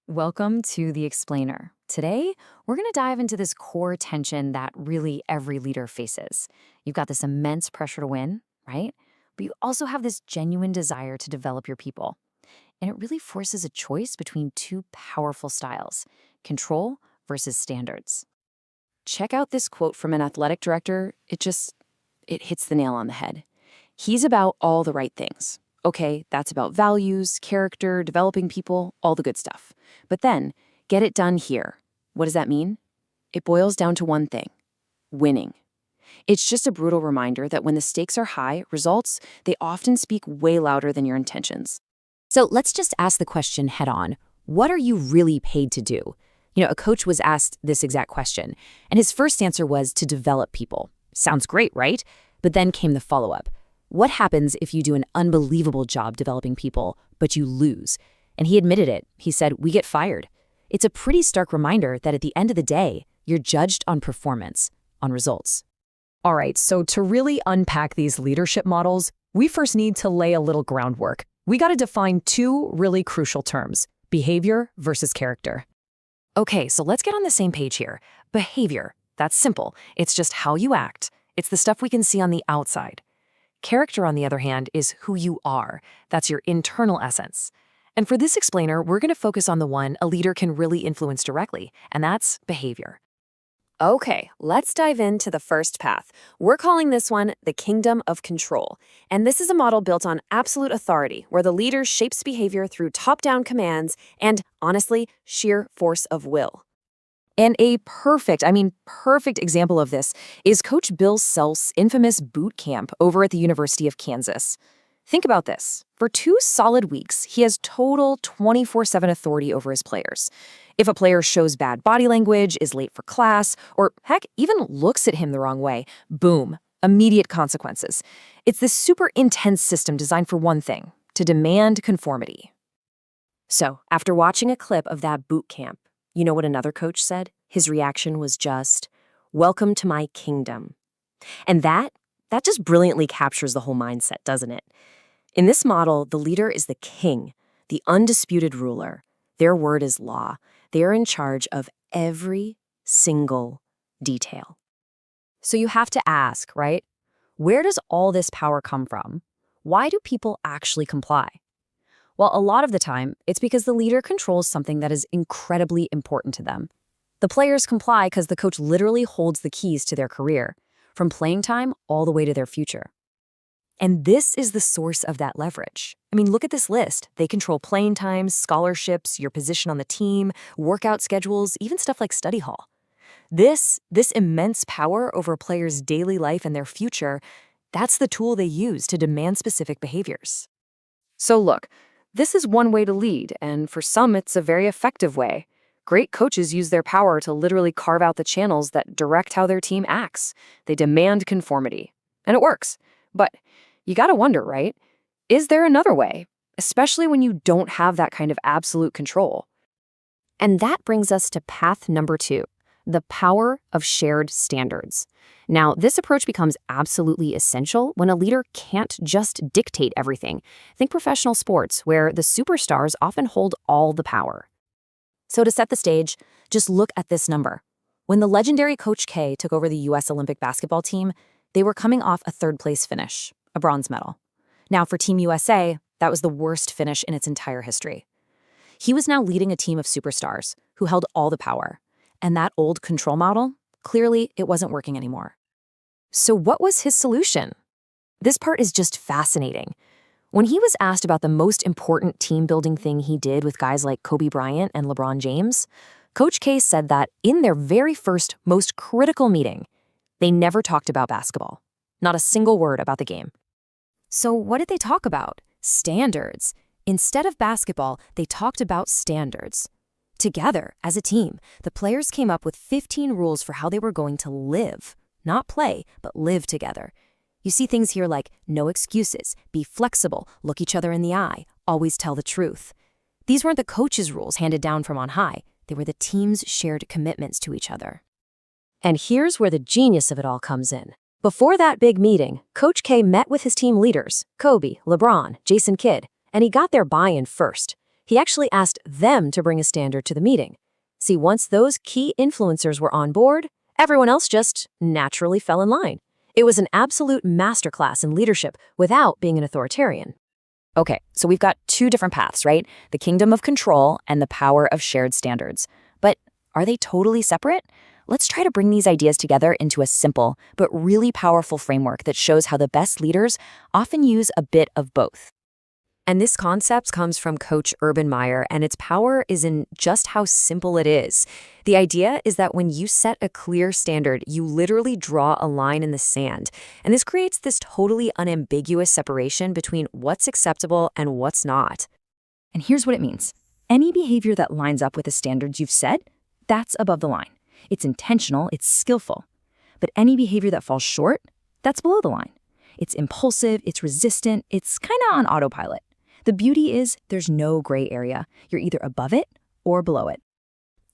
Welcome to The Explainer. Today, we're going to dive into this core tension that really every leader faces. You've got this immense pressure to win, right? But you also have this genuine desire to develop your people. And it really forces a choice between two powerful styles, control versus standards. Check out this quote from an athletic director. It hits the nail on the head. He's about all the right things. Okay, that's about values, character, developing people, all the good stuff. But then, get it done here. What does that mean? It boils down to one thing: winning. It's just a brutal reminder that when the stakes are high, results, they often speak way louder than your intentions. So let's just ask the question head on. What are you really paid to do? A coach was asked this exact question, and his first answer was to develop people. Sounds great, right? But then came the follow-up. What happens if you do an unbelievable job developing people, but you lose? And he admitted it. He said, we get fired. It's a pretty stark reminder that at the end of the day, you're judged on performance, on results. All right, so to really unpack these leadership models, we first need to lay a little groundwork. We got to define two really crucial terms: behavior versus character. Okay, so let's get on the same page here. Behavior, that's simple. It's just how you act. It's the stuff we can see on the outside. Character, on the other hand, is who you are. That's your internal essence. And for this explainer, we're going to focus on the one a leader can really influence directly, and that's behavior. Okay, let's dive into the first path. We're calling this one the kingdom of control. And this is a model built on absolute authority, where the leader shapes behavior through top-down commands and, honestly, sheer force of will. And a perfect example of this is Coach Bill Self's infamous boot camp over at the University of Kansas. Think about this. For 2 solid weeks, he has total 24/7 authority over his players. If a player shows bad body language, is late for class, or heck, even looks at him the wrong way, boom, immediate consequences. It's this super intense system designed for one thing: to demand conformity. So, after watching a clip of that boot camp, you know what another coach said? His reaction was just, "Welcome to my kingdom." And that just brilliantly captures the whole mindset, doesn't it? In this model, the leader is the king, the undisputed ruler. Their word is law. They are in charge of every single detail. So you have to ask, right? Where does all this power come from? Why do people actually comply? Well, a lot of the time, it's because the leader controls something that is incredibly important to them. The players comply because the coach literally holds the keys to their career, from playing time all the way to their future. And this is the source of that leverage. I mean, look at this list. They control playing times, scholarships, your position on the team, workout schedules, even stuff like study hall. This immense power over a player's daily life and their future, that's the tool they use to demand specific behaviors. So look, this is one way to lead, and for some, it's a very effective way. Great coaches use their power to literally carve out the channels that direct how their team acts. They demand conformity. And it works. But you gotta wonder, right? Is there another way? Especially when you don't have that kind of absolute control. And that brings us to path number 2, the power of shared standards. Now, this approach becomes absolutely essential when a leader can't just dictate everything. Think professional sports, where the superstars often hold all the power. So to set the stage, just look at this number. When the legendary Coach K took over the U.S. Olympic basketball team, they were coming off a 3rd-place finish, a bronze medal. Now, for Team USA, that was the worst finish in its entire history. He was now leading a team of superstars who held all the power. And that old control model, clearly it wasn't working anymore. So what was his solution? This part is just fascinating. When he was asked about the most important team-building thing he did with guys like Kobe Bryant and LeBron James, Coach K said that in their very first, most critical meeting, they never talked about basketball. Not a single word about the game. So what did they talk about? Standards. Instead of basketball, they talked about standards. Together, as a team, the players came up with 15 rules for how they were going to live. Not play, but live together. You see things here like no excuses, be flexible, look each other in the eye, always tell the truth. These weren't the coach's rules handed down from on high. They were the team's shared commitments to each other. And here's where the genius of it all comes in. Before that big meeting, Coach K met with his team leaders, Kobe, LeBron, Jason Kidd, and he got their buy-in first. He actually asked them to bring a standard to the meeting. See, once those key influencers were on board, everyone else just naturally fell in line. It was an absolute masterclass in leadership without being an authoritarian. Okay, so we've got two different paths, right? The kingdom of control and the power of shared standards. But are they totally separate? Let's try to bring these ideas together into a simple but really powerful framework that shows how the best leaders often use a bit of both. And this concept comes from Coach Urban Meyer, and its power is in just how simple it is. The idea is that when you set a clear standard, you literally draw a line in the sand. And this creates this totally unambiguous separation between what's acceptable and what's not. And here's what it means. Any behavior that lines up with the standards you've set, that's above the line. It's intentional, it's skillful. But any behavior that falls short, that's below the line. It's impulsive, it's resistant, it's kind of on autopilot. The beauty is there's no gray area. You're either above it or below it.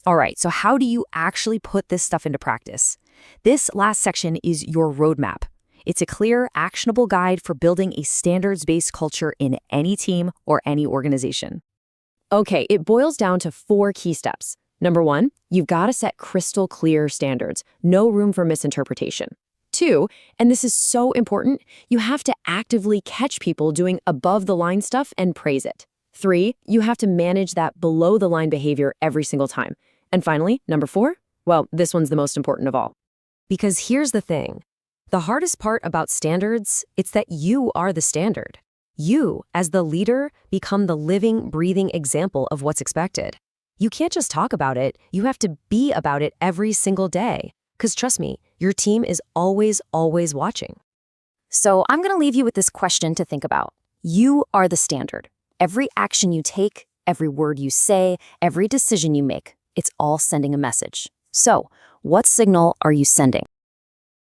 All right, so how do you actually put this stuff into practice? This last section is your roadmap. It's a clear, actionable guide for building a standards-based culture in any team or any organization. Okay, it boils down to 4 key steps. Number 1, you've got to set crystal clear standards. No room for misinterpretation. 2, and this is so important, you have to actively catch people doing above-the-line stuff and praise it. 3, you have to manage that below-the-line behavior every single time. And finally, number 4, well, this one's the most important of all. Because here's the thing. The hardest part about standards, it's that you are the standard. You, as the leader, become the living, breathing example of what's expected. You can't just talk about it, you have to be about it every single day. Because trust me, your team is always, always watching. So I'm going to leave you with this question to think about. You are the standard. Every action you take, every word you say, every decision you make, it's all sending a message. So, what signal are you sending?